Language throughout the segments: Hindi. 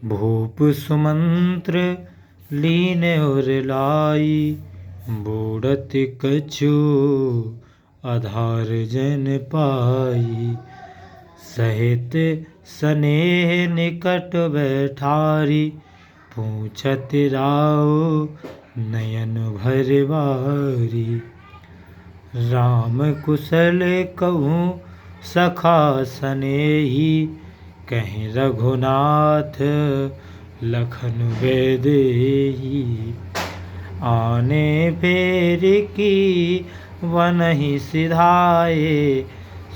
भूप सुमंत्र लीन और लाई, बूढ़त कछु आधार जन पाई। सहित स्नेह निकट बैठारी, पूछत राव नयन भरवारी। राम कुशल कहूँ सखा सनेही, कहीं रघुनाथ लखन वैदेही। आने फेर की वनहि सिधाए,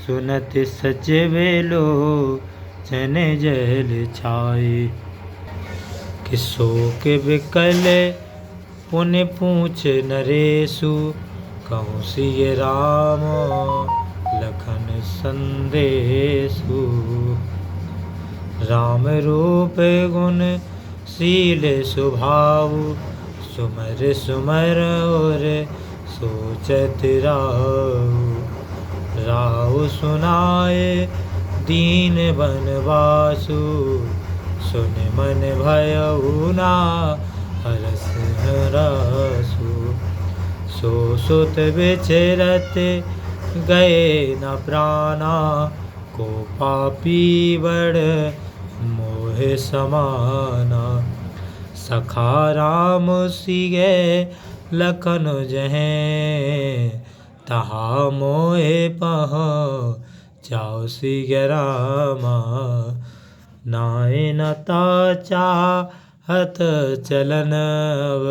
सुनत सचिव लोचन जल छाए। कि शोक विकल पुनि पूछ नरेशु, कहूँ सिय राम लखन संदेशु। राम रूप गुण शील स्वभाव, सुमर सुमर और सोचत राव। राव सुनाए दीन बनवासु, सुन मन भयउ ना हरस हरासु। सो सुत विचरत गए न प्राणा, को पापी बड़ मोह समाना। सखा राम सिगे लखन जहें, तहा मोहे पहुँचाओ सिय रामा। नाय न चाहत चलन अब,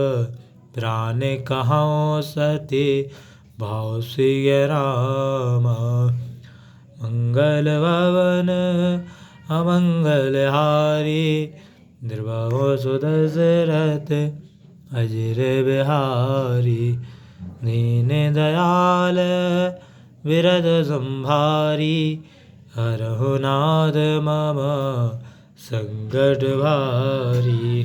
प्राण कहाँ सती भाव सिय रामा। मंगल भवन अमंगल हारी, द्रुवहु सुदशरथ अजिर बिहारी। दीन दयाल विरद संभारी, हरहु नाथ मम संकट भारी।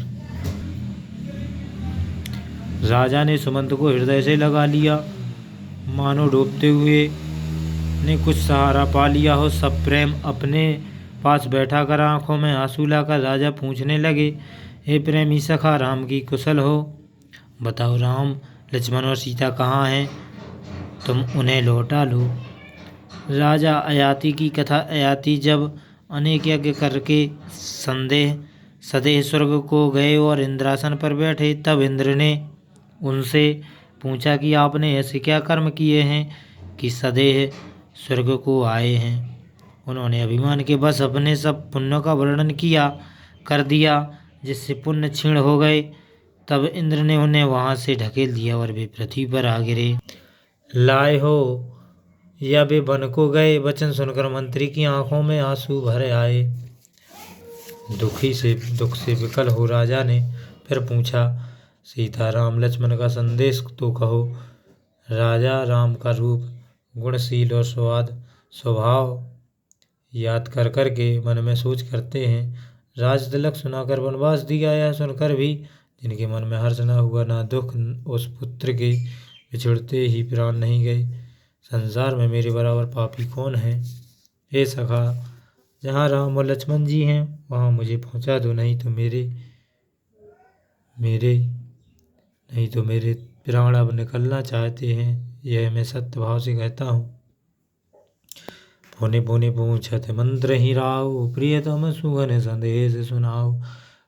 राजा ने सुमंत को हृदय से लगा लिया, मानो डूबते हुए ने कुछ सहारा पा लिया हो। सब प्रेम अपने पास बैठा कर आंखों में आंसू लाकर राजा पूछने लगे, हे प्रेमी सखा, राम की कुशल हो? बताओ राम, लक्ष्मण और सीता कहाँ हैं? तुम उन्हें लौटा लो। राजा अयाति की कथा। अयाति जब अनेक यज्ञ करके सदेह स्वर्ग को गए और इंद्रासन पर बैठे, तब इंद्र ने उनसे पूछा कि आपने ऐसे क्या कर्म किए हैं कि सदेह स्वर्ग को आए हैं। उन्होंने अभिमान के बस अपने सब पुण्यों का वर्णन कर दिया, जिससे पुण्य क्षीण हो गए। तब इंद्र ने उन्हें वहां से ढकेल दिया और वे पृथ्वी पर आ गिरे। लाए हो या वे वन को गए। वचन सुनकर मंत्री की आंखों में आंसू भर आए। दुख से विकल हो राजा ने फिर पूछा, सीता राम लक्ष्मण का संदेश तो कहो। राजा राम का रूप, गुणशील और स्वभाव याद कर के मन में सोच करते हैं। राज तिलक सुनाकर वनवास दिया, यह सुनकर भी जिनके मन में हर्ष न हुआ, ना दुख, उस पुत्र के बिछुड़ते ही प्राण नहीं गए। संसार में मेरे बराबर पापी कौन है? हे सखा, जहाँ राम और लक्ष्मण जी हैं वहाँ मुझे पहुँचा दो, नहीं तो मेरे प्राण अब निकलना चाहते हैं। यह मैं सत्य भाव से कहता हूँ। पुनि पुनि पूछत मंत्र ही राव, प्रियतम सुगन संदेश सुनाओ।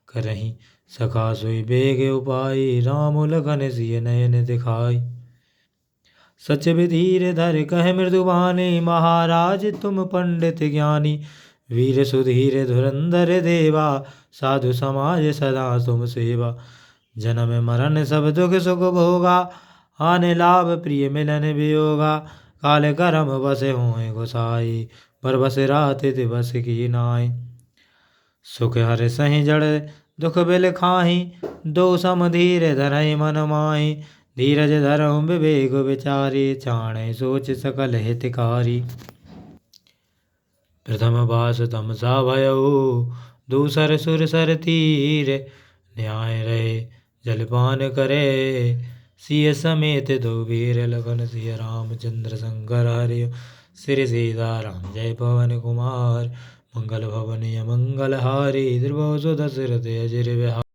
करहीं सखा सोई बेग उपाय, राम लखन सिय नयन दिखाई। सचिव धीर धर कह मृदुबानी, महाराज तुम पंडित ज्ञानी। वीर सुधीर धुरंधर देवा, साधु समाज सदा तुम सेवा। जन्म मरण सब दुख सुख भोगा, हानि लाभ प्रिय मिलन वियोगा। काल करम बस होए गोसाई, पर बस रात दिवस की नाई। सुख हर सहि जड़ दुख बिल खाही, दो सम धीर धरहि मन माही। धीरज धरहु विवेक विचारी, चाणय सोच सकल हितकारी। प्रथम बास तमसा भयउ, दूसर सुर सर तीर। न्याय रहे जलपान करे, सिय समेत दो वीर। लखन सिय रामचंद्र शंकर हरियो, श्री सीताराम जय पवन कुमार। मंगल भवन अमंगल हारी द्रवसु दशरथ अजिर बिहारी।